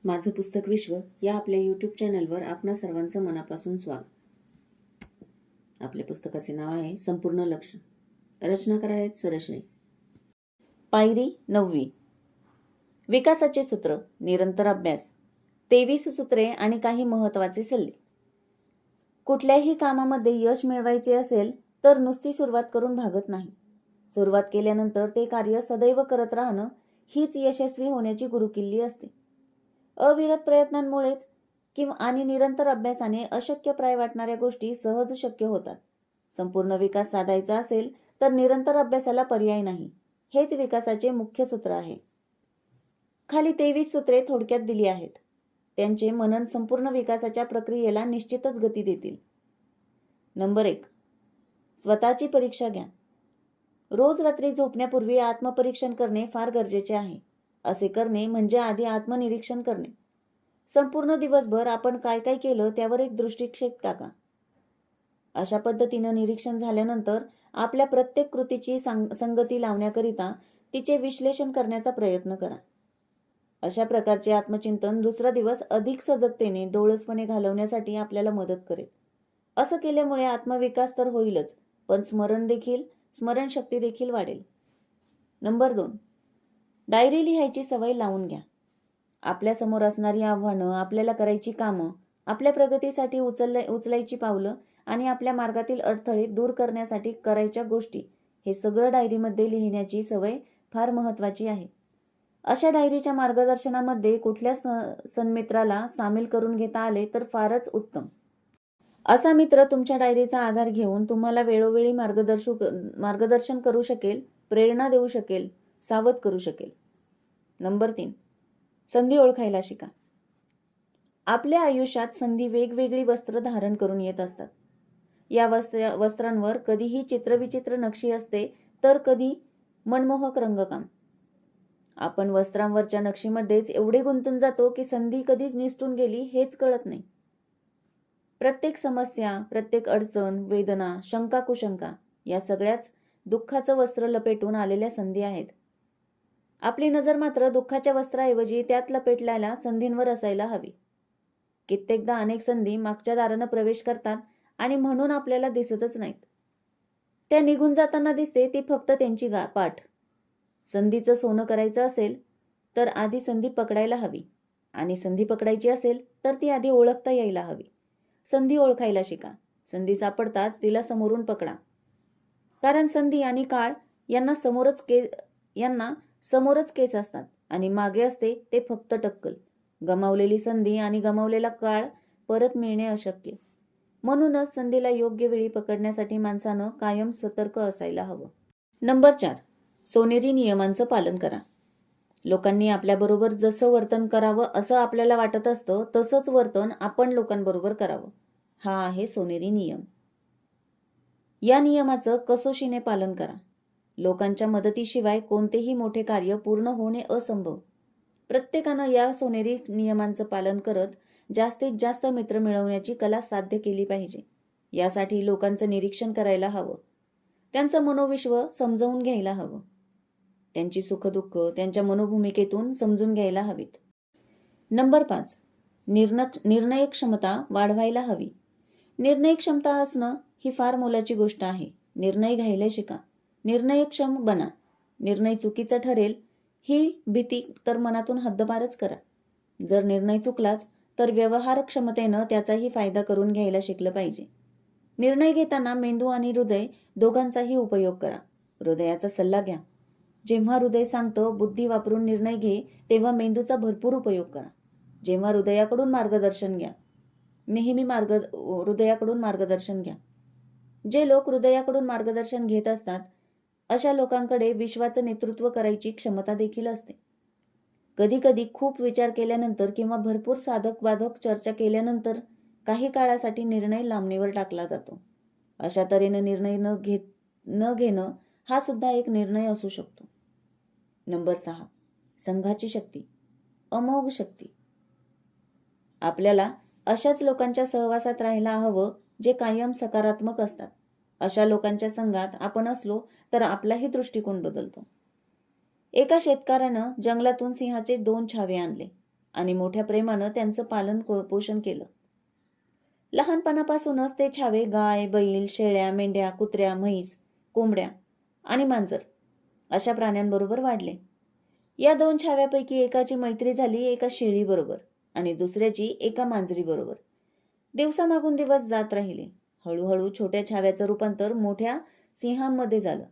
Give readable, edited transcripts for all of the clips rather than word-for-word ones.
माझं पुस्तक विश्व या आपल्या यूट्यूब चॅनलवर आपणा सर्वांचं मनापासून स्वागत. आपल्या पुस्तकाचे नाव आहे संपूर्ण लक्ष. रचनाकार आहेत सरश्री. पायरी 9. विकासाचे सूत्र, निरंतर अभ्यास, 23 सूत्रे आणि काही महत्त्वाचे सल्ले. कुठल्याही कामामध्ये यश मिळवायचे असेल तर नुसती सुरुवात करून भागत नाही. सुरुवात केल्यानंतर ते कार्य सदैव करत राहणं हीच यशस्वी होण्याची गुरुकिल्ली असते. अविरत प्रयत्नांमुळेच आणि निरंतर अभ्यासाने अशक्यप्राय वाटणाऱ्या गोष्टी सहज शक्य होतात. संपूर्ण विकास साधायचा असेल तर निरंतर अभ्यासाला पर्याय नाही. हेच विकासाचे मुख्य सूत्र आहे. खाली 23 सूत्रे थोडक्यात दिली आहेत. त्यांचे मनन संपूर्ण विकासाच्या प्रक्रियेला निश्चितच गती देतील. नंबर 1. स्वतःची परीक्षा घ्या. रोज रात्री झोपण्यापूर्वी आत्मपरीक्षण करणे फार गरजेचे आहे. असे करणे म्हणजे आधी आत्मनिरीक्षण करणे. संपूर्ण दिवसभर आपण काय काय केलं त्यावर एक दृष्टिक्षेप टाका. अशा पद्धतीनं निरीक्षण झाल्यानंतर आपल्या प्रत्येक कृतीची संगती लावण्याकरिता तिचे विश्लेषण करण्याचा प्रयत्न करा. अशा प्रकारचे आत्मचिंतन दुसरा दिवस अधिक सजगतेने, डोळसपणे घालवण्यासाठी आपल्याला मदत करेल. असं केल्यामुळे आत्मविकास तर होईलच, पण स्मरणशक्ती देखील वाढेल. नंबर 2. डायरी लिहायची सवय लावून घ्या. आपल्या समोर असणारी आव्हानं, आपल्याला करायची कामं, आपल्या प्रगतीसाठी उचलायची पावलं आणि आपल्या मार्गातील अडथळे दूर करण्यासाठी करायच्या गोष्टी, हे सगळं डायरीमध्ये लिहिण्याची सवय फार महत्त्वाची आहे. अशा डायरीच्या मार्गदर्शनामध्ये कुठल्या सन्मित्राला सामील करून घेता आले तर फारच उत्तम. असा मित्र तुमच्या डायरीचा आधार घेऊन तुम्हाला वेळोवेळी मार्गदर्शन करू शकेल, प्रेरणा देऊ शकेल, सावध करू शकेल. नंबर 3. संधी ओळखायला शिका. आपल्या आयुष्यात संधी वेगवेगळी वस्त्र धारण करून येत असतात. या वस्त्रांवर कधीही चित्रविचित्र नक्षी असते तर कधी मनमोहक रंगकाम. आपण वस्त्रांवरच्या नक्षीमध्येच एवढे गुंतून जातो की संधी कधीच निसटून गेली हेच कळत नाही. प्रत्येक समस्या, प्रत्येक अडचण, वेदना, शंका कुशंका या सगळ्याच दुःखाचं वस्त्र लपेटून आलेल्या संधी आहेत. आपली नजर मात्र दुःखाच्या वस्त्राऐवजी त्यात लपेटलेल्या संधींवर असायला हवी. कित्येकदा अनेक संधी मागच्या दारानं प्रवेश करतात आणि म्हणून आपल्याला दिसतच नाहीत. त्या निघून जाताना दिसते ती फक्त त्यांची पाठ. संधीचं सोनं करायचं असेल तर आधी संधी पकडायला हवी, आणि संधी पकडायची असेल तर ती आधी ओळखता यायला हवी. संधी ओळखायला शिका. संधी सापडताच तिला समोरून पकडा. कारण संधी आणि काळ यांना समोरच केस असतात आणि मागे असते ते फक्त टक्कल. गमावलेली संधी आणि गमावलेला काळ परत मिळणे अशक्य. म्हणूनच संधीला योग्य वेळी पकडण्यासाठी माणसानं कायम सतर्क असायला हवं. नंबर 4. सोनेरी नियमांचं पालन करा. लोकांनी आपल्याबरोबर जसं वर्तन करावं असं आपल्याला वाटत असतं, तसंच वर्तन आपण लोकांबरोबर करावं. हा आहे सोनेरी नियम. या नियमाचं कसोशीने पालन करा. लोकांच्या मदतीशिवाय कोणतेही मोठे कार्य पूर्ण होणे असंभव. प्रत्येकानं या सोनेरी नियमांचं पालन करत जास्तीत जास्त मित्र मिळवण्याची कला साध्य केली पाहिजे. यासाठी लोकांचं निरीक्षण करायला हवं. त्यांचं मनोविश्व समजावून घ्यायला हवं. त्यांची सुखदुःख त्यांच्या मनोभूमिकेतून समजून घ्यायला हवीत. नंबर 5. निर्णय क्षमता वाढवायला हवी. निर्णय क्षमता असणं ही फार मोलाची गोष्ट आहे. निर्णय घ्यायला शिका. निर्णयक्षम बना. निर्णय चुकीचा ठरेल ही भीती तर मनातून हद्दपारच करा. जर निर्णय चुकलाच तर व्यवहार क्षमतेनं त्याचाही फायदा करून घ्यायला शिकलं पाहिजे. निर्णय घेताना मेंदू आणि हृदय दोघांचाही उपयोग करा. हृदयाचा सल्ला घ्या. जेव्हा हृदय सांगतं बुद्धी वापरून निर्णय घे, तेव्हा मेंदूचा भरपूर उपयोग करा. जेव्हा हृदयाकडून मार्गदर्शन घ्या, नेहमी हृदयाकडून मार्गदर्शन घ्या. जे लोक हृदयाकडून मार्गदर्शन घेत असतात अशा लोकांकडे विश्वाचं नेतृत्व करायची क्षमता देखील असते. कधी कधी खूप विचार केल्यानंतर किंवा भरपूर साधक बाधक चर्चा केल्यानंतर काही काळासाठी निर्णय लांबणीवर टाकला जातो. अशा तऱ्हेनं निर्णय न घेणं हा सुद्धा एक निर्णय असू शकतो. नंबर 6. संघाची शक्ती, अमोघ शक्ती. आपल्याला अशाच लोकांच्या सहवासात राहायला हवं जे कायम सकारात्मक असतात. अशा लोकांच्या संघात आपण असलो तर आपलाही दृष्टिकोन बदलतो. एका शेतकऱ्यानं जंगलातून सिंहाचे 2 छावे आणले आणि मोठ्या प्रेमानं त्यांचं पालन पोषण केलं. लहानपणापासूनच ते छावे गाय, बैल, शेळ्या, मेंढ्या, कुत्र्या, म्हैस, कोंबड्या आणि मांजर अशा प्राण्यांबरोबर वाढले. या 2 छाव्यापैकी एकाची मैत्री झाली एका शेळीबरोबर आणि दुसऱ्याची एका मांजरीबरोबर. दिवसामागून दिवस जात राहिले. हळूहळू छोट्या छाव्याचं रूपांतर मोठ्या सिंहामध्ये झालं.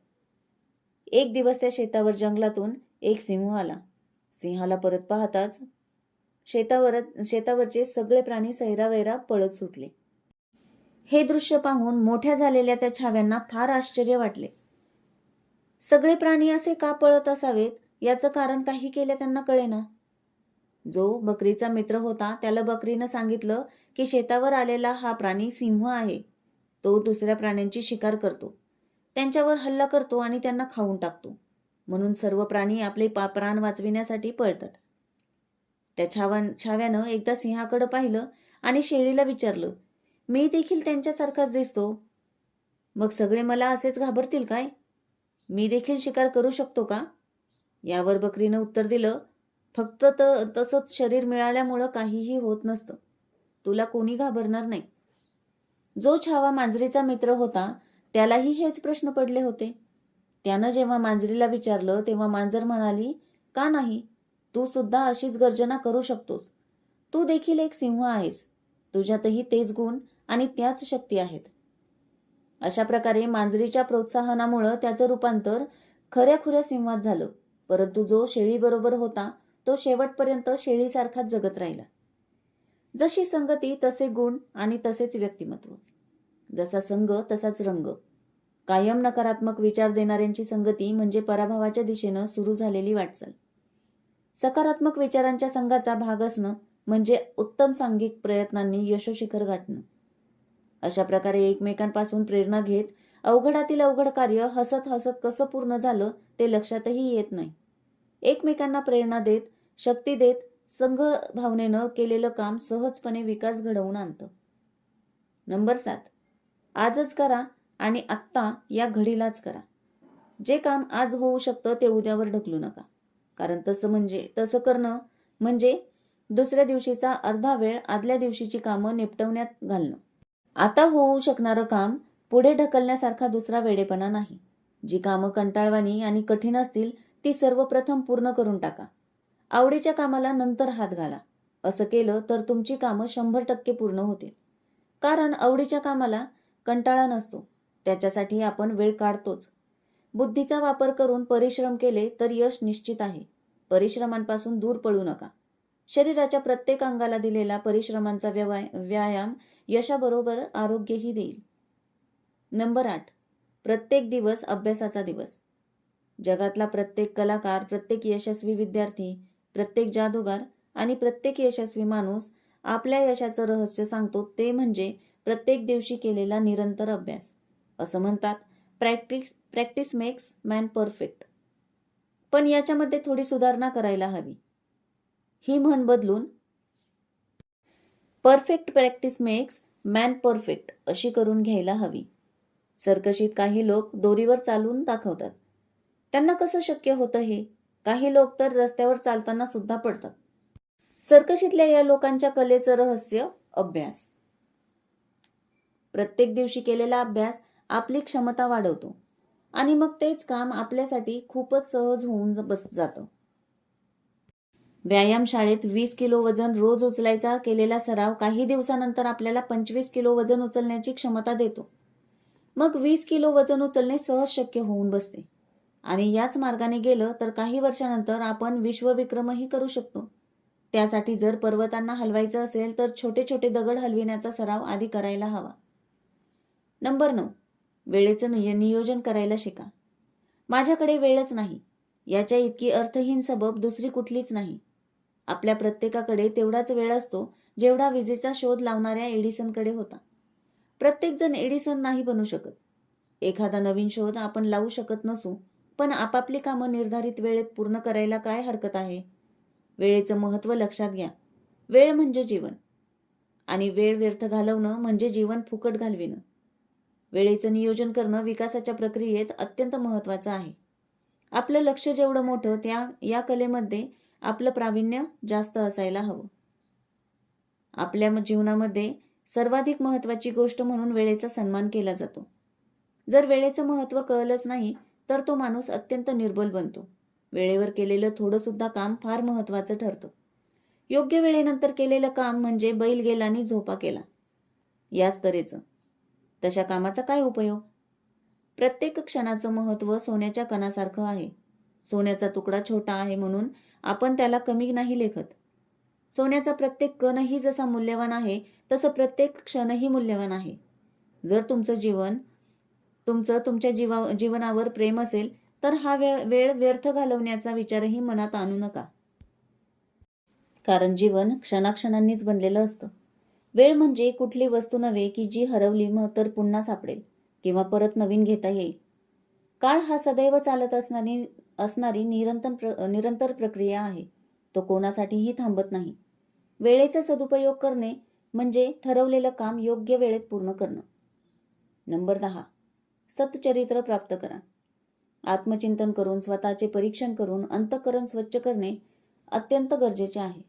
एक दिवस त्या जंगलातून एक सिंह आला. सिंहाला परत पाहताच शेतावरचे सगळे प्राणी सैरावैरा पळत सुटले. हे दृश्य पाहून मोठ्या झालेल्या त्या छाव्यांना फार आश्चर्य वाटले. सगळे प्राणी असे का पळत असावेत याचं कारण काही केलं त्यांना कळेना. जो बकरीचा मित्र होता त्याला बकरीनं सांगितलं की शेतावर आलेला हा प्राणी सिंह आहे. तो दुसऱ्या प्राण्यांची शिकार करतो, त्यांच्यावर हल्ला करतो आणि त्यांना खाऊन टाकतो. म्हणून सर्व प्राणी आपले प्राण वाचविण्यासाठी पळतात. त्या छाव्यानं एकदा सिंहाकडे पाहिलं आणि शेळीला विचारलं, मी देखील त्यांच्यासारखाच दिसतो, मग सगळे मला असेच घाबरतील काय? मी देखील शिकार करू शकतो का? यावर बकरीनं उत्तर दिलं, फक्त तसंच शरीर मिळाल्यामुळं काहीही होत नसतं. तुला कोणी घाबरणार नाही. जो छावा मांजरीचा मित्र होता त्यालाही हेच प्रश्न पडले होते. त्यानं जेव्हा मांजरीला विचारलं तेव्हा मांजर म्हणाली, का नाही, तू सुद्धा अशीच गर्जना करू शकतोस. तू देखील एक सिंह आहेस. तुझ्यातही तेच गुण आणि त्याच शक्ती आहेत. अशा प्रकारे मांजरीच्या प्रोत्साहनामुळं त्याचं रूपांतर खऱ्याखुऱ्या सिंहात झालं. परंतु जो शेळीबरोबर होता तो शेवटपर्यंत शेळीसारखाच जगत राहिला. जशी संगती तसे गुण आणि तसेच व्यक्तिमत्व. जसा संघ तसाच रंग. कायम नकारात्मक विचार देणाऱ्यांची संगती म्हणजे पराभवाच्या दिशेनं सुरू झालेली वाटचाल. सकारात्मक विचारांच्या संघाचा भाग असणं म्हणजे उत्तम सांघिक प्रयत्नांनी यशोशिखर गाठणं. अशा प्रकारे एकमेकांपासून प्रेरणा घेत अवघडातील अवघड कार्य हसत हसत कसं पूर्ण झालं ते लक्षातही येत नाही. एकमेकांना प्रेरणा देत, शक्ती देत संघ भावनेनं केलेलं काम सहजपणे विकास घडवून आणतं. नंबर 7. आजच करा आणि आत्ता या घडीलाच करा. जे काम आज होऊ शकतं ते उद्यावर ढकलू नका. कारण तसं करणं म्हणजे दुसऱ्या दिवशीचा अर्धा वेळ आदल्या दिवशीची कामं निपटवण्यात घालणं. आता होऊ शकणारं काम पुढे ढकलण्यासारखा दुसरा वेडेपणा नाही. जी कामं कंटाळवाणी आणि कठीण असतील ती सर्वप्रथम पूर्ण करून टाका. आवडीच्या कामाला नंतर हात घाला. असं केलं तर तुमची कामं 100% पूर्ण होतील. कारण आवडीच्या कामाला कंटाळा नसतो, त्याच्यासाठी आपण वेळ काढतोच. बुद्धीचा वापर करून परिश्रम केले तर यश निश्चित आहे. परिश्रमांपासून दूर पळू नका. शरीराच्या प्रत्येक अंगाला दिलेला परिश्रमांचा व्यायाम यशाबरोबर आरोग्यही देईल. नंबर 8. प्रत्येक दिवस अभ्यासाचा दिवस. जगातला प्रत्येक कलाकार, प्रत्येक यशस्वी विद्यार्थी, प्रत्येक जादूगार आणि प्रत्येक यशस्वी माणूस आपल्या यशाचं रहस्य सांगतो ते म्हणजे प्रत्येक दिवशी केलेला निरंतर अभ्यास. असं म्हणतात, प्रॅक्टिस मेक्स मॅन परफेक्ट. पण याच्यामध्ये थोडी सुधारणा करायला हवी. ही म्हण बदलून perfect practice makes man perfect अशी करून घ्यायला हवी. सर्कशीत काही लोक दोरीवर चालून दाखवतात. त्यांना कसं शक्य होतं हे? काही लोक तर रस्त्यावर चालताना सुद्धा पडतात. सर्कशीतल्या या लोकांच्या कलेचं रहस्य अभ्यास. प्रत्येक दिवशी केलेला अभ्यास आपली क्षमता वाढवतो आणि मग तेच काम आपल्यासाठी खूपच सहज होऊन जातं. व्यायामशाळेत 20 किलो वजन रोज उचलायचा केलेला सराव काही दिवसानंतर आपल्याला 25 किलो वजन उचलण्याची क्षमता देतो. मग 20 किलो वजन उचलणे सहज शक्य होऊन बसते आणि याच मार्गाने गेलं तर काही वर्षानंतर आपण विश्वविक्रमही करू शकतो. त्यासाठी जर पर्वतांना हलवायचं असेल तर छोटे छोटे दगड हलविण्याचा सराव आधी करायला हवा. नंबर 9. वेळेचं नियोजन करायला शिका. माझ्याकडे वेळच नाही याच्या इतकी अर्थहीन सबब दुसरी कुठलीच नाही. आपल्या प्रत्येकाकडे तेवढाच वेळ असतो जेवढा विजेचा शोध लावणाऱ्या एडिसनकडे होता. प्रत्येकजण एडिसन नाही बनू शकत. एखादा नवीन शोध आपण लावू शकत नसू, पण आपापली कामं निर्धारित वेळेत पूर्ण करायला काय हरकत आहे? वेळेचं महत्त्व लक्षात घ्या. वेळ म्हणजे जीवन आणि वेळ व्यर्थ घालवणं म्हणजे जीवन फुकट घालविणं. वेळेचं नियोजन करणं विकासाच्या प्रक्रियेत अत्यंत महत्त्वाचं आहे. आपलं लक्ष जेवढं मोठं या कलेमध्ये आपलं प्रावीण्य जास्त असायला हवं. आपल्या जीवनामध्ये सर्वाधिक महत्त्वाची गोष्ट म्हणून वेळेचा सन्मान केला जातो. जर वेळेचं महत्त्व कळलंच नाही तर तो माणूस अत्यंत निर्बल बनतो. वेळेवर केलेलं थोडं सुद्धा काम फार महत्त्वाचं ठरतं. योग्य वेळेनंतर केलेलं काम म्हणजे बैल गेला आणि झोपा केला याच तऱ्हेचं. तशा कामाचा काय उपयोग? प्रत्येक क्षणाचं महत्त्व सोन्याच्या कणासारखं आहे. सोन्याचा तुकडा छोटा आहे म्हणून आपण त्याला कमी नाही लेखत. सोन्याचा प्रत्येक कणही जसा मूल्यवान आहे तसं प्रत्येक क्षणही मूल्यवान आहे. जर तुमच्या जीवनावर प्रेम असेल तर हा वेळ व्यर्थ घालवण्याचा विचारही मनात आणू नका. कारण जीवन क्षणाक्षणांनीच बनलेलं असतं. वेळ म्हणजे कुठली वस्तू नव्हे की जी हरवली तर पुन्हा सापडेल किंवा परत नवीन घेता येईल. काळ हा सदैव चालत असणारी निरंतर प्रक्रिया आहे. तो कोणासाठीही थांबत नाही. वेळेचा सदुपयोग करणे म्हणजे ठरवलेलं काम योग्य वेळेत पूर्ण करणं. नंबर 10. सत्चरित्र प्राप्त करा. आत्मचिंतन करून स्वतःचे परीक्षण करून अंतःकरण स्वच्छ करणे अत्यंत गरजेचे आहे.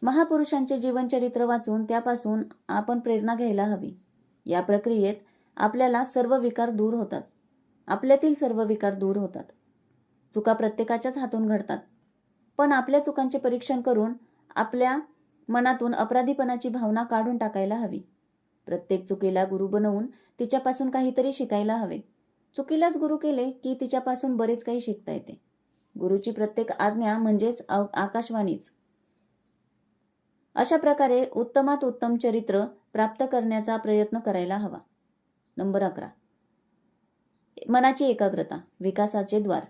महापुरुषांचे जीवनचरित्र वाचून त्यापासून आपण प्रेरणा घ्यायला हवी. या प्रक्रियेत आपल्यातील सर्व विकार दूर होतात. चुका प्रत्येकाच्याच हातून घडतात. पण आपल्या चुकांचे परीक्षण करून आपल्या मनातून अपराधीपणाची भावना काढून टाकायला हवी. प्रत्येक चुकीला गुरु बनवून तिच्यापासून काहीतरी शिकायला हवे. चुकीलाच गुरु केले की तिच्यापासून बरेच काही शिकता येते. गुरुची प्रत्येक आज्ञा म्हणजेच आकाशवाणीच. अशा प्रकारे उत्तमात उत्तम चरित्र प्राप्त करण्याचा प्रयत्न करायला हवा. नंबर 11. मनाची एकाग्रता विकासाचे द्वार.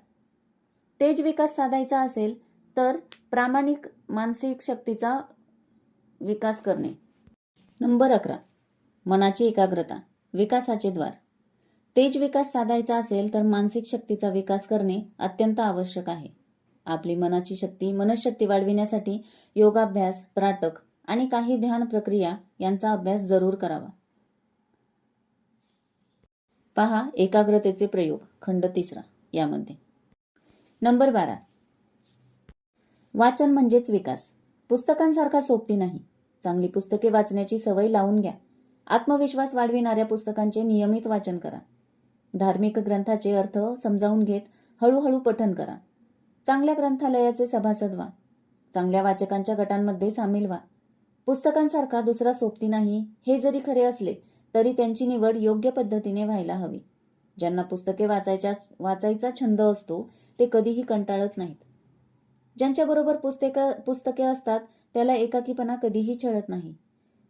तेज विकास साधायचा असेल तर प्रामाणिक मानसिक शक्तीचा विकास करणे. नंबर 11. मनाची एकाग्रता विकासाचे द्वार. तेज विकास साधायचा असेल तर मानसिक शक्तीचा विकास करणे अत्यंत आवश्यक आहे. आपली मनशक्ती वाढविण्यासाठी योगाभ्यास, त्राटक आणि काही ध्यान प्रक्रिया यांचा अभ्यास जरूर करावा. पहा एकाग्रतेचे प्रयोग खंड 3 यामध्ये. नंबर 12. वाचन म्हणजेच विकास. पुस्तकांसारखा सोबती नाही. चांगली पुस्तके वाचण्याची सवय लावून घ्या. आत्मविश्वास वाढविणाऱ्या पुस्तकांचे नियमित वाचन करा. धार्मिक ग्रंथाचे अर्थ समजावून घेत हळूहळू पठण करा. चांगल्या ग्रंथालयाचे सभासद व्हा. चांगल्या वाचकांच्या गटांमध्ये सामील व्हा. पुस्तकांसारखा दुसरा सोबती नाही हे जरी खरे असले तरी त्यांची निवड योग्य पद्धतीने व्हायला हवी. ज्यांना पुस्तके वाचायचा छंद असतो ते कधीही कंटाळत नाहीत. ज्यांच्याबरोबर पुस्तके असतात त्याला एकाकीपणा कधीही छळत नाही.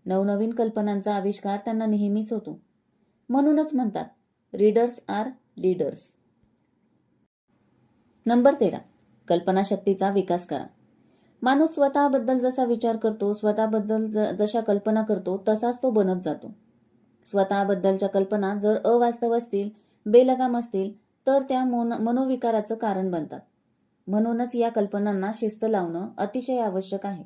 नवनवीन कल्पनांचा आविष्कार त्यांना नेहमीच होतो. म्हणूनच म्हणतात रीडर्स आर लीडर्स. नंबर 13. कल्पनाशक्तीचा विकास करा. माणूस स्वतःबद्दल जसा विचार करतो, स्वतःबद्दल जशा कल्पना करतो तसाच तो बनत जातो. स्वतःबद्दलच्या कल्पना जर अवास्तव असतील, बेलगाम असतील तर त्या मनोविकाराचं कारण बनतात. म्हणूनच या कल्पनांना शिस्त लावणं अतिशय आवश्यक आहे.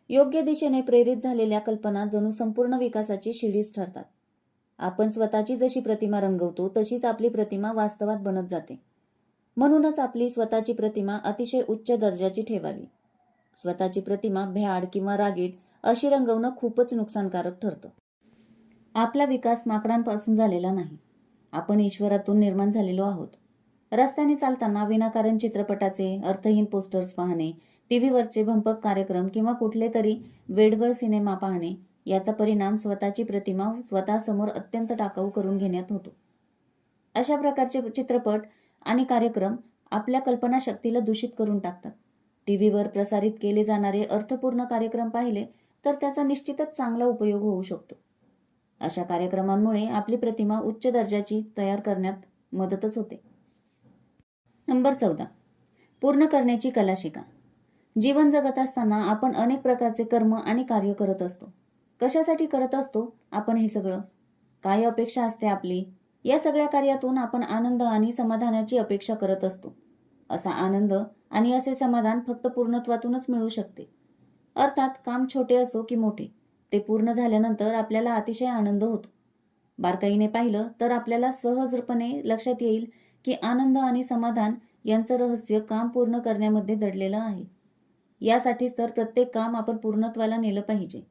योग्य दिशेने प्रेरित झालेल्या कल्पना जणू संपूर्ण विकासाची शिडीच ठरतात. आपण स्वतःची जशी प्रतिमा रंगवतो तशीच आपली प्रतिमा वास्तवात बनत जाते. म्हणूनच आपली स्वतःची प्रतिमा अतिशय उच्च दर्जाची ठेवावी. स्वतःची प्रतिमा भ्याड किंवा रागीट अशी रंगवणं खूपच नुकसानकारक ठरतं. आपला विकास माकडांपासून झालेला नाही. आपण ईश्वरातून निर्माण झालेलो आहोत. रस्त्याने चालताना विनाकारण चित्रपटाचे अर्थहीन पोस्टर्स पाहणे, टीव्हीवरचे भंपक कार्यक्रम किंवा कुठले तरी वेडगळ सिनेमा पाहणे याचा परिणाम स्वतःची प्रतिमा स्वतःसमोर अत्यंत टाकाऊ करून घेण्यात होतो. अशा प्रकारचे चित्रपट आणि कार्यक्रम आपल्या कल्पनाशक्तीला दूषित करून टाकतात. टीव्हीवर प्रसारित केले जाणारे अर्थपूर्ण कार्यक्रम पाहिले तर त्याचा निश्चितच चांगला उपयोग होऊ शकतो. अशा कार्यक्रमांमुळे आपली प्रतिमा उच्च दर्जाची तयार करण्यात मदतच होते. नंबर 14. पूर्ण करण्याची कला शिका. जीवन जगत असताना आपण अनेक प्रकारचे कर्म आणि कार्य करत असतो. कशासाठी करत असतो आपण हे सगळं? काय अपेक्षा असते आपली? या सगळ्या कार्यातून आपण आनंद आणि समाधानाची अपेक्षा करत असतो. असा आनंद आणि असे समाधान फक्त पूर्णत्वातूनच मिळू शकते. अर्थात काम छोटे असो की मोठे, ते पूर्ण झाल्यानंतर आपल्याला अतिशय आनंद होतो. बारकाईने पाहिलं तर आपल्याला सहजपणे लक्षात येईल की आनंद आणि समाधान यांचं रहस्य काम पूर्ण करण्यामध्ये दडलेलं आहे. यासाठीच तर प्रत्येक काम आपण पूर्णत्वाला नेलं पाहिजे.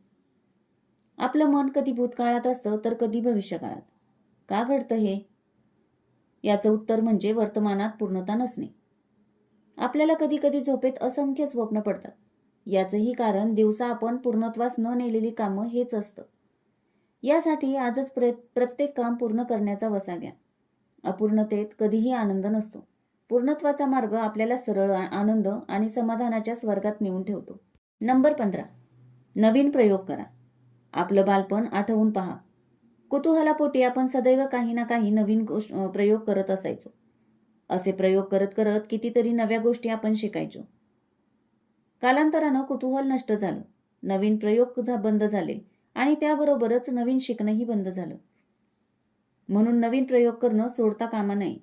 आपलं मन कधी भूतकाळात असतं तर कधी भविष्यकाळात. का घडतं हे? याचं उत्तर म्हणजे वर्तमानात पूर्णता नसणे. आपल्याला कधी कधी झोपेत असंख्य स्वप्न पडतात. याचंही कारण दिवसा आपण पूर्णत्वास न नेलेली कामं हेच असतं. यासाठी आजच प्रत्येक काम पूर्ण करण्याचा वसा घ्या. अपूर्णतेत कधीही आनंद नसतो. पूर्णत्वाचा मार्ग आपल्याला सरळ आनंद आणि समाधानाच्या स्वर्गात नेऊन ठेवतो. नंबर 15. नवीन प्रयोग करा. आपलं बालपण आठवून पहा. कुतूहलापोटी आपण सदैव काही ना काही नवीन प्रयोग करत असायचो. असे प्रयोग करत करत कितीतरी नव्या गोष्टी आपण शिकायचो. कालांतरानं कुतूहल नष्ट झालं, नवीन प्रयोग बंद झाले आणि त्याबरोबरच नवीन शिकणंही बंद झालं. म्हणून नवीन प्रयोग करणं सोडता कामा नये.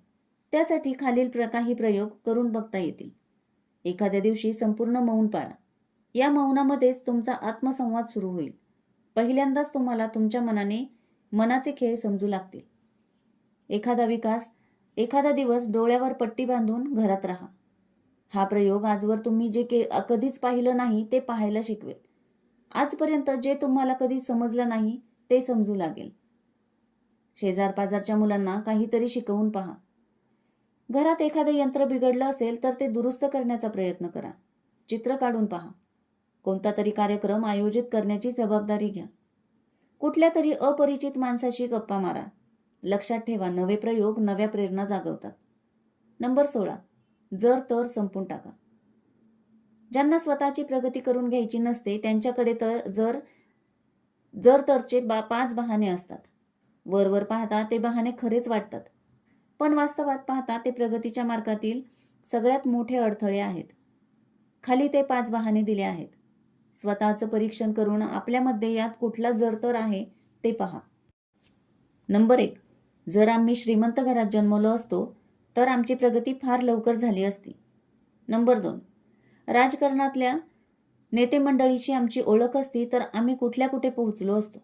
त्यासाठी खालील काही प्रयोग करून बघता येतील. एखाद्या दिवशी संपूर्ण मौन पाळा. या मौनामध्येच तुमचा आत्मसंवाद सुरू होईल. पहिल्यांदाच तुम्हाला तुमच्या मनाचे खेळ समजू लागतील. एखादा दिवस डोळ्यावर पट्टी बांधून घरात राहा. हा प्रयोग आजवर तुम्ही जे कधीच पाहिलं नाही ते पाहायला शिकवेल. आजपर्यंत जे तुम्हाला कधी समजलं नाही ते समजू लागेल. शेजारपाजारच्या मुलांना काहीतरी शिकवून पहा. घरात एखादं यंत्र बिघडलं असेल तर ते दुरुस्त करण्याचा प्रयत्न करा. चित्र काढून पहा. कोणता तरी कार्यक्रम आयोजित करण्याची जबाबदारी घ्या. कुठल्या तरी अपरिचित माणसाशी गप्पा मारा. लक्षात ठेवा, नवे प्रयोग नव्या प्रेरणा जागवतात. नंबर 16. जर तर संपून टाका. ज्यांना स्वतःची प्रगती करून घ्यायची नसते त्यांच्याकडे जर तरचे 5 बहाणे असतात. वरवर पाहता ते बहाणे खरेच वाटतात, पण वास्तवात पाहता ते प्रगतीच्या मार्गातील सगळ्यात मोठे अडथळे आहेत. खाली ते 5 बहाणे दिले आहेत. स्वतःचं परीक्षण करून आपल्यामध्ये यात कुठला जर तर आहे ते पहा. नंबर 1. जर आम्ही श्रीमंत घरात जन्मलो असतो तर आमची प्रगती फार लवकर झाली असती. नंबर 2. राजकारणातल्या नेते मंडळीशी आमची ओळख असती तर आम्ही कुठे पोहोचलो असतो.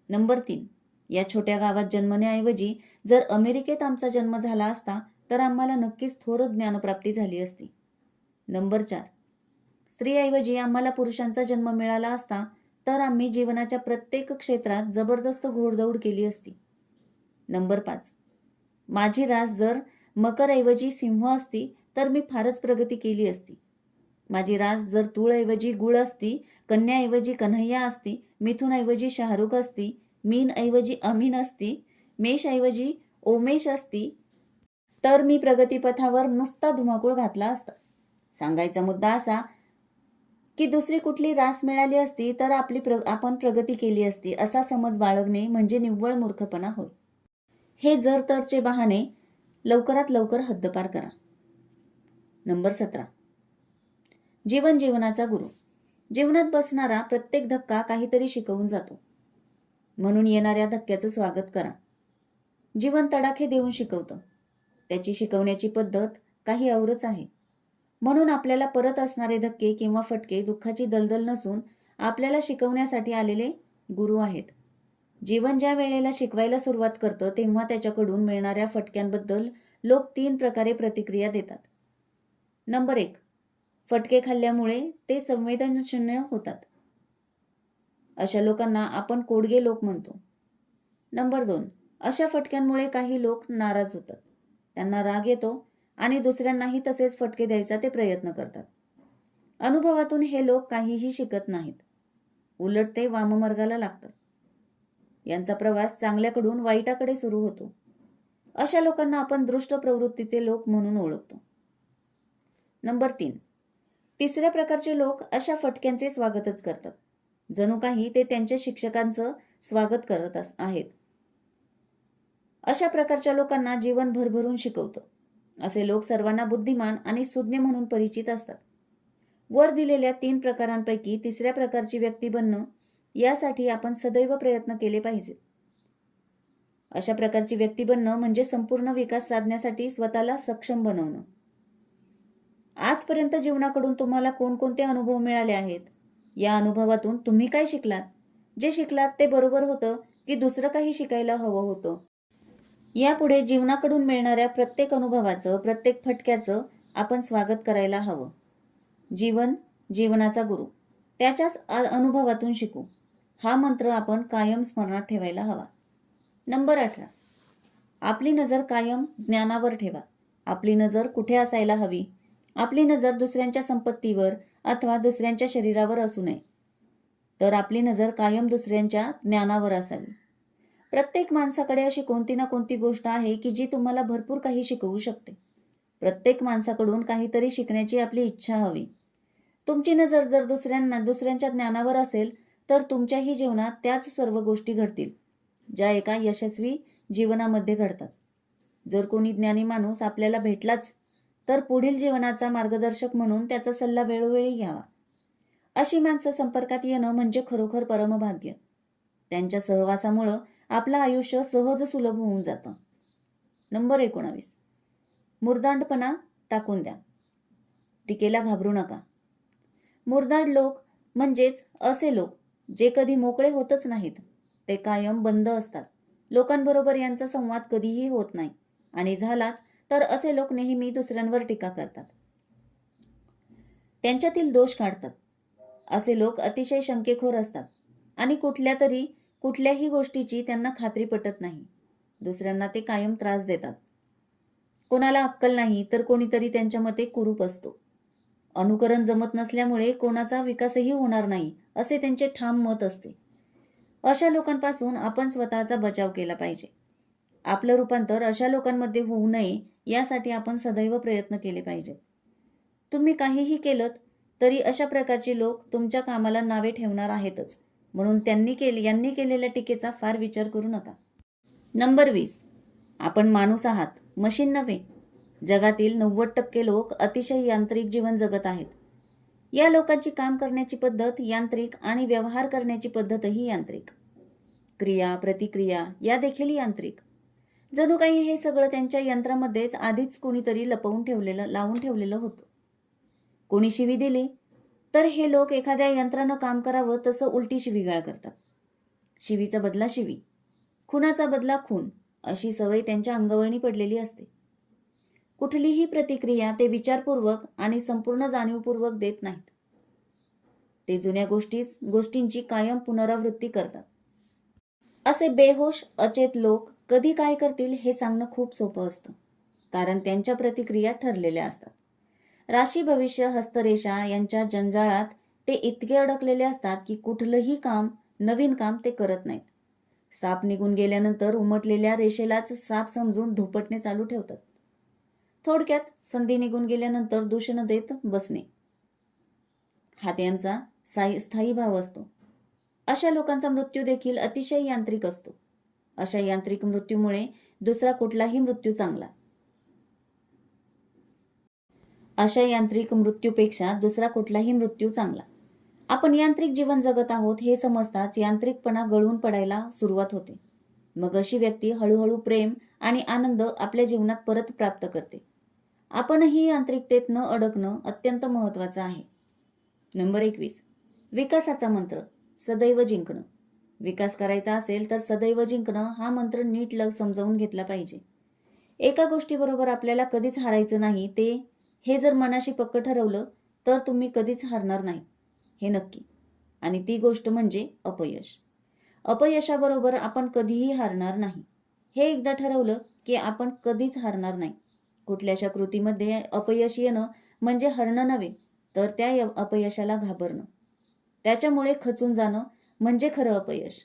नंबर 3. या छोट्या गावात जन्मण्याऐवजी जर अमेरिकेत आमचा जन्म झाला असता तर आम्हाला नक्कीच थोर ज्ञानप्राप्ती झाली असती. नंबर 4. स्त्रीऐवजी आम्हाला पुरुषांचा जन्म मिळाला असता तर आम्ही जीवनाच्या प्रत्येक क्षेत्रात जबरदस्त घोडदौड केली असती. नंबर 5. माझी रास जर मकरऐवजी सिंह असती तर मी फारच प्रगती केली असती. माझी रास जर तूळऐवजी गुळ असती, कन्याऐवजी कन्हैया असती, मिथुनऐवजी शाहरुख असती, मीनऐवजी अमीन असती, मेषऐवजी ओमेश असती तर मी प्रगतीपथावर नुसता धुमाकूळ घातला असता. सांगायचा मुद्दा असा की दुसरी कुठली रास मिळाली असती तर आपण प्रगती केली असती असा समज बाळगणे म्हणजे निव्वळ मूर्खपणा होय. हे जर तरचे बहाणे लवकरात लवकर हद्दपार करा. नंबर 17. जीवनाचा गुरु. जीवनात बसणारा प्रत्येक धक्का काहीतरी शिकवून जातो. म्हणून येणाऱ्या धक्क्याचं स्वागत करा. जीवन तडाखे देऊन शिकवतं. त्याची शिकवण्याची पद्धत काही औरच आहे. म्हणून आपल्याला परत असणारे धक्के किंवा फटके दुःखाची दलदल नसून आपल्याला शिकवण्यासाठी आलेले गुरु आहेत. जीवन ज्या वेळेला शिकवायला सुरुवात करतं तेव्हा त्याच्याकडून मिळणाऱ्या फटक्यांबद्दल लोक 3 प्रकारे प्रतिक्रिया देतात. नंबर 1. फटके खाल्ल्यामुळे ते संवेदनशून्य होतात. अशा लोकांना आपण कोडगे लोक म्हणतो. नंबर 2. अशा फटक्यांमुळे काही लोक नाराज होतात. त्यांना राग येतो आणि दुसऱ्यांनाही तसेच फटके द्यायचा ते प्रयत्न करतात. अनुभवातून हे लोक काहीही शिकत नाहीत. उलट ते वाममार्गाला लागतात. यांचा प्रवास चांगल्याकडून वाईटाकडे सुरू होतो. अशा लोकांना आपण दृष्ट प्रवृत्तीचे लोक म्हणून ओळखतो. नंबर 3. तिसऱ्या प्रकारचे लोक अशा फटक्यांचे स्वागतच करतात. जणू काही ते त्यांच्या शिक्षकांचं स्वागत करत आहेत. अशा प्रकारच्या लोकांना जीवन भरभरून शिकवतं. असे लोक सर्वांना बुद्धिमान आणि सुज्ञ म्हणून परिचित असतात. वर दिलेल्या 3 प्रकारांपैकी तिसऱ्या प्रकारची व्यक्ती बनणं यासाठी आपण सदैव प्रयत्न केले पाहिजे. अशा प्रकारची व्यक्ती बनणं म्हणजे संपूर्ण विकास साधण्यासाठी स्वतःला सक्षम बनवणं. आजपर्यंत जीवनाकडून तुम्हाला कोणकोणते अनुभव मिळाले आहेत? या अनुभवातून तुम्ही काय शिकलात? जे शिकलात ते बरोबर होतं की दुसरं काही शिकायला हवं होतं? यापुढे जीवनाकडून मिळणाऱ्या प्रत्येक अनुभवाचं, प्रत्येक फटक्याचं आपण स्वागत करायला हवं. जीवन जीवनाचा गुरु, त्याच्याच अनुभवातून शिकू, हा मंत्र आपण कायम स्मरणात ठेवायला हवा. नंबर 18, आपली नजर कायम ज्ञानावर ठेवा. आपली नजर कुठे असायला हवी? आपली नजर दुसऱ्यांच्या संपत्तीवर अथवा दुसऱ्यांच्या शरीरावर असू नये, तर आपली नजर कायम दुसऱ्यांच्या ज्ञानावर असावी. प्रत्येक माणसाकडे अशी कोणती ना कोणती गोष्ट आहे की जी तुम्हाला भरपूर काही शिकवू शकते. प्रत्येक माणसाकडून काहीतरी शिकण्याची आपली इच्छा हवी. तुमची नजर जर दुसऱ्यांच्या ज्ञानावर असेल तर तुमच्याही जीवनात त्याच सर्व गोष्टी घडतील ज्या एका यशस्वी जीवनामध्ये घडतात. जर कोणी ज्ञानी माणूस आपल्याला भेटलाच तर पुढील जीवनाचा मार्गदर्शक म्हणून त्याचा सल्ला वेळोवेळी घ्यावा. अशी माणसं संपर्कात येणं म्हणजे खरोखर परमभाग्य. त्यांच्या सहवासामुळं आपलं आयुष्य सहज सुलभ होऊन जातं. नंबर 19, मुर्दांडपणा टाकून द्या. टीकेला घाबरू नका. मुर्दाड लोक म्हणजेच असे लोक जे कधी मोकळे होतच नाहीत. ते कायम बंद असतात. लोकांबरोबर यांचा संवाद कधीही होत नाही आणि झालाच तर असे लोक नेहमी दुसऱ्यांवर टीका करतात, त्यांच्यातील दोष काढतात. असे लोक अतिशय शंकेखोर असतात आणि कुठल्याही गोष्टीची त्यांना खात्री पटत नाही. दुसऱ्यांना ते कायम त्रास देतात. कोणाला अक्कल नाही तर कोणीतरी त्यांच्या मते कुरूप असतो. अनुकरण जमत नसल्यामुळे कोणाचा विकासही होणार नाही असे त्यांचे ठाम मत असते. अशा लोकांपासून आपण स्वतःचा बचाव केला पाहिजे. आपलं रूपांतर अशा लोकांमध्ये होऊ नये यासाठी आपण सदैव प्रयत्न केले पाहिजेत. तुम्ही काहीही केलं तरी अशा प्रकारचे लोक तुमच्या कामाला नावे ठेवणार आहेतच, म्हणून यांनी केलेल्या टीकेचा फार विचार करू नका. नंबर 20, आपण माणूस आहात, मशीन नव्हे. जगातील 90% लोक अतिशय यांत्रिक जीवन जगत आहेत. या लोकांची काम करण्याची पद्धत यांत्रिक आणि व्यवहार करण्याची पद्धतही यांत्रिक. क्रिया प्रतिक्रिया या देखील यांत्रिक. जणू काही हे सगळं त्यांच्या यंत्रामध्येच आधीच कोणीतरी लावून ठेवलेलं होतं. कोणी शिवी दिली तर हे लोक एखाद्या यंत्रानं काम करावं तसं उलटी शिवीगाळ करतात. शिवीचा बदला शिवी, खुनाचा बदला खून अशी सवय त्यांच्या अंगवळणी पडलेली असते. कुठलीही प्रतिक्रिया ते विचारपूर्वक आणि संपूर्ण जाणीवपूर्वक देत नाहीत. ते जुन्या गोष्टींची कायम पुनरावृत्ती करतात. असे बेहोश अचेत लोक कधी काय करतील हे सांगणं खूप सोपं असतं, कारण त्यांच्या प्रतिक्रिया ठरलेल्या असतात. राशी भविष्य हस्तरेषा यांच्या जंजाळात ते इतके अडकलेले असतात की कुठलंही नवीन काम ते करत नाहीत. साप निघून गेल्यानंतर उमटलेल्या रेषेलाच साप समजून धोपटणे चालू ठेवतात. थोडक्यात संधी निघून गेल्यानंतर दूषण देत बसणे हा त्यांचा स्थायी भाव असतो. अशा लोकांचा मृत्यू देखील अतिशय यांत्रिक असतो. अशा यांत्रिक मृत्यूमुळे दुसरा कुठलाही मृत्यू चांगला. अशा यांत्रिक मृत्यूपेक्षा दुसरा कुठलाही मृत्यू चांगला. आपण यांत्रिक जीवन जगत आहोत हे समजताच यांत्रिकपणा गळून पडायला सुरुवात होते. मग अशी व्यक्ती हळूहळू प्रेम आणि आनंद आपल्या जीवनात परत प्राप्त करते. आपणही यांत्रिकतेत न अडकणं अत्यंत महत्त्वाचं आहे. नंबर 21, विकासाचा मंत्र, सदैव जिंकणं. विकास करायचा असेल तर सदैव जिंकणं हा मंत्र नीट समजावून घेतला पाहिजे. एका गोष्टीबरोबर आपल्याला कधीच हारायचं नाही हे जर मनाशी पक्क ठरवलं तर तुम्ही कधीच हारणार नाही, हे नक्की. आणि ती गोष्ट म्हणजे अपयश. अपयशाबरोबर आपण कधीही हारणार नाही, हे एकदा ठरवलं की आपण कधीच हारणार नाही. कुठल्याशा कृतीमध्ये अपयश येणं म्हणजे हरणं नव्हे, तर त्या अपयशाला घाबरणं. त्याच्यामुळे खचून जाणं म्हणजे खरं अपयश.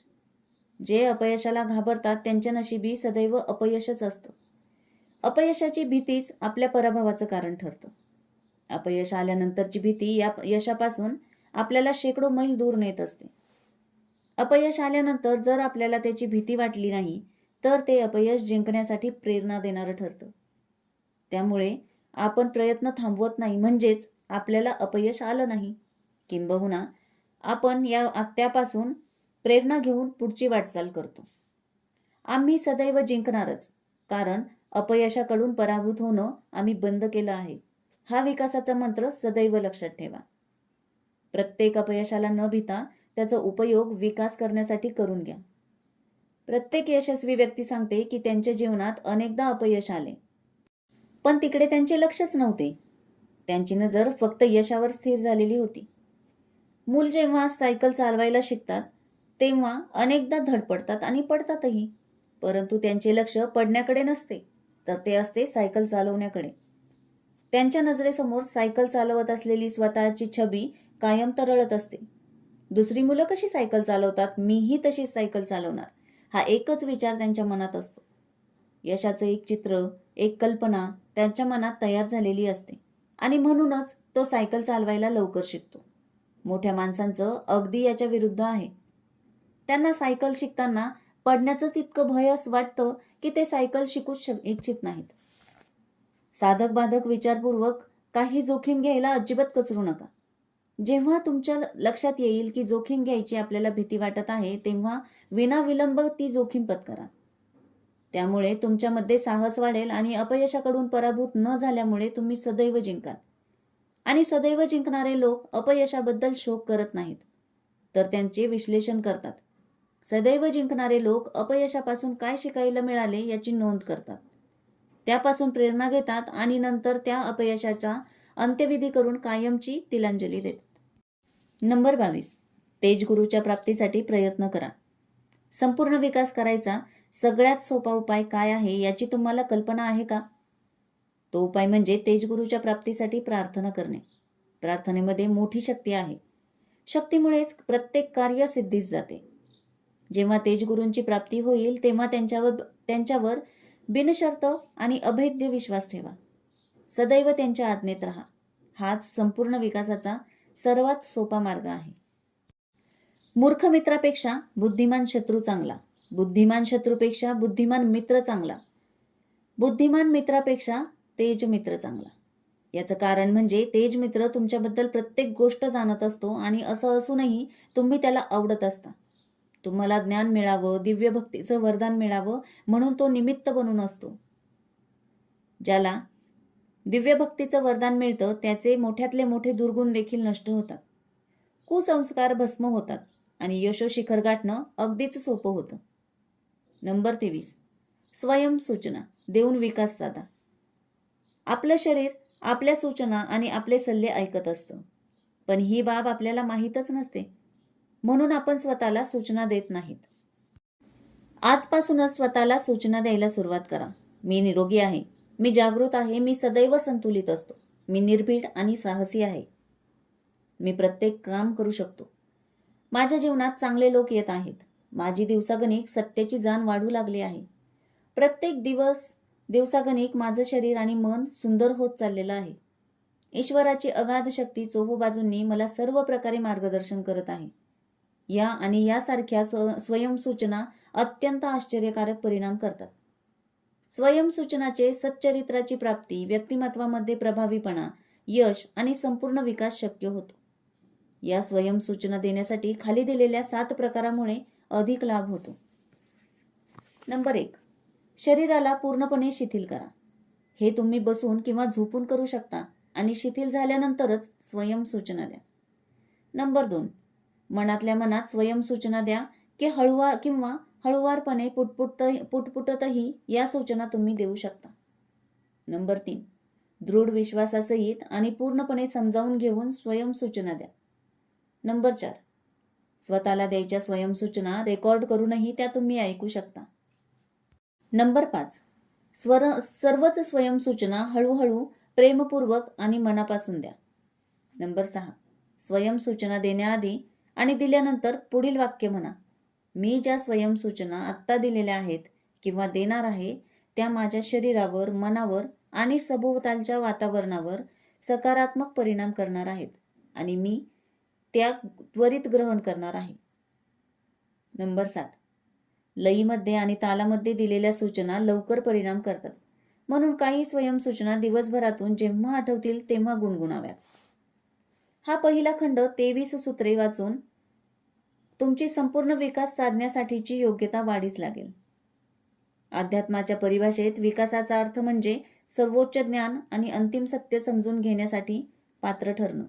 जे अपयशाला घाबरतात त्यांच्या नशिबी सदैव अपयशच असतं. अपयशाची भीतीच आपल्या पराभवाचं कारण ठरतं. अपयश आल्यानंतरची भीती या यशापासून आपल्याला शेकडो मैल दूर नेत असते. अपयश आल्यानंतर जर आपल्याला त्याची भीती वाटली नाही तर ते अपयश जिंकण्यासाठी प्रेरणा देणारं ठरतं. त्यामुळे आपण प्रयत्न थांबवत नाही, म्हणजेच आपल्याला अपयश आलं नाही. किंबहुना आपण त्यापासून प्रेरणा घेऊन पुढची वाटचाल करतो. आम्ही सदैव जिंकणारच, कारण अपयशाकडून पराभूत होणं आम्ही बंद केलं आहे. हा विकासाचा मंत्र सदैव लक्षात ठेवा. प्रत्येक अपयशाला न भीता त्याचा उपयोग विकास करण्यासाठी करून घ्या. प्रत्येक यशस्वी व्यक्ती सांगते की त्यांच्या जीवनात अनेकदा अपयश आले, पण तिकडे त्यांचे लक्षच नव्हते. त्यांची नजर फक्त यशावर स्थिर झालेली होती. मूल जेव्हा सायकल चालवायला शिकतात तेव्हा अनेकदा धडपडतात आणि पडतातही, परंतु त्यांचे लक्ष पडण्याकडे नसते, तर ते असते सायकल चालवण्याकडे. त्यांच्या नजरेसमोर सायकल चालवत असलेली स्वतःची छबी कायम तरळत असते. दुसरी मुलं कशी सायकल चालवतात, मीही तशीच सायकल चालवणार, हा एकच विचार त्यांच्या मनात असतो. यशाचं एक चित्र, एक कल्पना त्यांच्या मनात तयार झालेली असते आणि म्हणूनच तो सायकल चालवायला लवकर शिकतो. मोठ्या माणसांचं अगदी याच्या विरुद्ध आहे. त्यांना सायकल शिकताना पडण्याचंच इतकं भय वाटतं की ते सायकल शिकूच इच्छित नाहीत. साधक बाधक विचारपूर्वक काही जोखीम घ्यायला अजिबात कचरू नका. जेव्हा तुमच्या लक्षात येईल की जोखीम घ्यायची आपल्याला भीती वाटत आहे, तेव्हा विनाविलंब ती जोखीम पत्करा. त्यामुळे तुमच्यामध्ये साहस वाढेल आणि अपयशाकडून पराभूत न झाल्यामुळे तुम्ही सदैव जिंकाल. आणि सदैव जिंकणारे लोक अपयशाबद्दल शोक करत नाहीत, तर त्यांचे विश्लेषण करतात. सदैव जिंकणारे लोक अपयशापासून काय शिकायला मिळाले याची नोंद करतात, त्यापासून प्रेरणा घेतात आणि नंतर त्या अपयशाचा अंत्यविधी करून कायमची तिलांजली देतात. नंबर 22. तेजगुरूच्या प्राप्तीसाठी प्रयत्न करा. संपूर्ण विकास करायचा सगळ्यात सोपा उपाय काय आहे याची तुम्हाला कल्पना आहे का? तो उपाय म्हणजे तेजगुरूच्या प्राप्तीसाठी प्रार्थना करणे. प्रार्थनेमध्ये मोठी शक्ती आहे. शक्तीमुळेच प्रत्येक कार्य सिद्धीस जाते. जेव्हा तेजगुरूंची प्राप्ती होईल तेव्हा त्यांच्यावर बिनशर्त आणि अभेद्य विश्वास ठेवा. सदैव त्यांच्या आज्ञेत राहा. हाच संपूर्ण विकासाचा सर्वात सोपा मार्ग आहे. मूर्ख मित्रापेक्षा बुद्धिमान शत्रू चांगला. बुद्धिमान शत्रूपेक्षा बुद्धिमान मित्र चांगला. बुद्धिमान मित्रापेक्षा तेज मित्र चांगला. याचं कारण म्हणजे तेज मित्र तुमच्याबद्दल प्रत्येक गोष्ट जाणत असतो आणि असं असूनही तुम्ही त्याला आवडत असता. तुम्हाला ज्ञान मिळावं, दिव्य भक्तीचं वरदान मिळावं म्हणून तो निमित्त बनून असतो. ज्याला दिव्य भक्तीचं वरदान मिळतं त्याचे मोठ्यातले मोठे दुर्गुण देखील नष्ट होतात. कुसंस्कार भस्म होतात आणि यशोशिखर गाठणं अगदीच सोपं होतं. नंबर 23. स्वयंसूचना देऊन विकास साधा. आपलं शरीर आपल्या सूचना आणि आपले सल्ले ऐकत असतं, पण ही बाब आपल्याला माहीतच नसते, म्हणून आपण स्वतःला सूचना देत नाहीत. आजपासूनच स्वतःला सूचना द्यायला सुरुवात करा. मी निरोगी आहे, मी जागृत आहे, मी सदैव संतुलित असतो, मी निर्भीड आणि साहसी आहे, मी प्रत्येक काम करू शकतो, माझ्या जीवनात चांगले लोक येत आहेत, माझी दिवसागणिक सत्याची जाण वाढू लागली आहे, प्रत्येक दिवसागणिक माझं शरीर आणि मन सुंदर होत चाललेलं आहे, ईश्वराची अगाध शक्ती चोहोबाजूंनी मला सर्व प्रकारे मार्गदर्शन करत आहे. या आणि यासारख्या स्वयंसूचना अत्यंत आश्चर्यकारक परिणाम करतात. स्वयंसूचनाचे सच्चरित्राची प्राप्ती, व्यक्तिमत्वामध्ये प्रभावीपणा, यश आणि संपूर्ण विकास शक्य होतो. या स्वयंसूचना देण्यासाठी खाली दिलेल्या 7 प्रकारामुळे अधिक लाभ होतो. नंबर 1. शरीराला पूर्णपणे शिथिल करा. हे तुम्ही बसून किंवा झोपून करू शकता आणि शिथिल झाल्यानंतरच स्वयंसूचना द्या. नंबर 2. मनातल्या मनात स्वयंसूचना द्या की हळुवारपणे पुटपुटतही या सूचना तुम्ही देऊ शकता. नंबर 3. दृढ विश्वासासहित आणि पूर्णपणे समजावून घेऊन स्वयंसूचना द्या. नंबर 4. स्वतःला द्यायच्या स्वयंसूचना रेकॉर्ड करूनही त्या तुम्ही ऐकू शकता. नंबर 5. सर्वच स्वयंसूचना हळूहळू, प्रेमपूर्वक आणि मनापासून द्या. नंबर 6. स्वयंसूचना देण्याआधी आणि दिल्यानंतर पुढील वाक्य म्हणा. मी ज्या स्वयंसूचना आत्ता दिलेल्या आहेत किंवा देणार आहे त्या माझ्या शरीरावर, मनावर आणि सभोवतालच्या वातावरणावर सकारात्मक परिणाम करणार आहेत आणि मी त्या त्वरित ग्रहण करणार आहे. नंबर 7. लयीमध्ये आणि तालामध्ये दिलेल्या सूचना लवकर परिणाम करतात, म्हणून काही स्वयंसूचना दिवसभरातून जेव्हा आठवतील तेव्हा गुणगुणाव्यात. हा पहिला खंड 23 सूत्रे वाचून तुमची संपूर्ण विकास साधण्यासाठीची योग्यता वाढीस लागेल. अध्यात्माच्या परिभाषेत विकासाचा अर्थ म्हणजे सर्वोच्च ज्ञान आणि अंतिम सत्य समजून घेण्यासाठी पात्र ठरणं.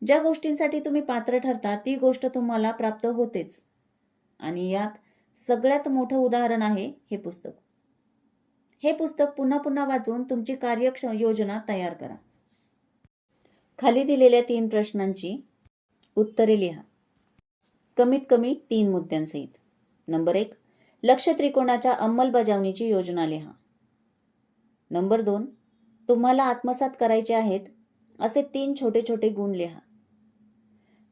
ज्या गोष्टींसाठी तुम्ही पात्र ठरता ती गोष्ट तुम्हाला प्राप्त होतेच, आणि यात सगळ्यात मोठं उदाहरण आहे हे पुस्तक. हे पुस्तक पुन्हा पुन्हा वाचून तुमची योजना तयार करा. खाली दिलेल्या 3 प्रश्नांची उत्तरे लिहा. कमीत कमी 3 मुद्द्यांसहित. नंबर 1, लक्ष्य त्रिकोणाच्या अंमलबजावणीची योजना लिहा. नंबर 2, तुम्हाला आत्मसात करायचे आहेत असे 3 छोटे छोटे गुण लिहा.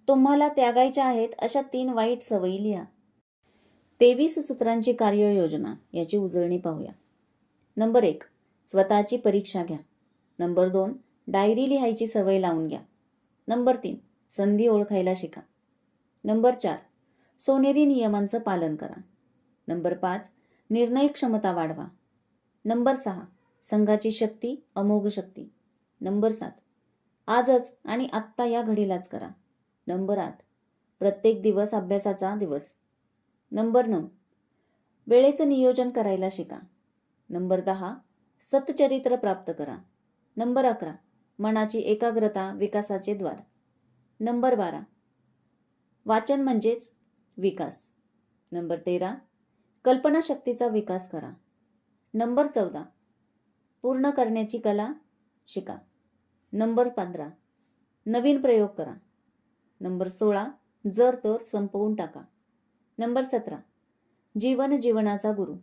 तुम्हाला त्यागायच्या आहेत अशा 3 वाईट सवयी लिहा. 23 सूत्रांची कार्ययोजना याची उजळणी पाहूया. नंबर 1, स्वतःची परीक्षा घ्या. नंबर 2, डायरी लिहायची सवय लावून घ्या. नंबर 3, संधी ओळखायला शिका. नंबर 4, सोनेरी नियमांचं पालन करा. नंबर 5, निर्णय क्षमता वाढवा. नंबर 6, संघाची शक्ती अमोघ शक्ती. नंबर 7, आजच आणि आत्ता या घडीलाच करा. नंबर 8, प्रत्येक दिवस अभ्यासाचा दिवस. नंबर 9, वेळेचं नियोजन करायला शिका. नंबर 10, सत्चरित्र प्राप्त करा. नंबर 11, मनाची एकाग्रता विकासाचे द्वार. नंबर 12, वाचन म्हणजेच विकास. नंबर 13, कल्पनाशक्तीचा विकास करा. नंबर 14, पूर्ण करण्याची कला शिका. नंबर 15, नवीन प्रयोग करा. नंबर 16, जर तर संपवून टाका. नंबर 17, जीवन जीवनाचा गुरु.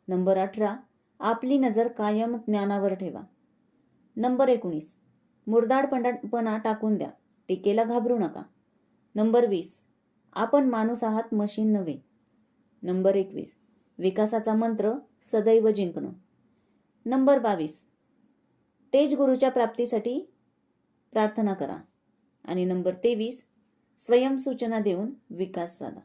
नंबर 18, आपली नजर कायम ज्ञानावर ठेवा. नंबर 19, मुरदाडपणा टाकून द्या, टीकेला घाबरू नका. नंबर 20, आपण माणूस आहात मशीन नव्हे. नंबर 21, विकासाचा मंत्र सदैव जिंकणं. नंबर 22, तेज गुरुच्या प्राप्तीसाठी प्रार्थना करा. आणि नंबर 23, स्वयंसूचना देऊन विकास साधा.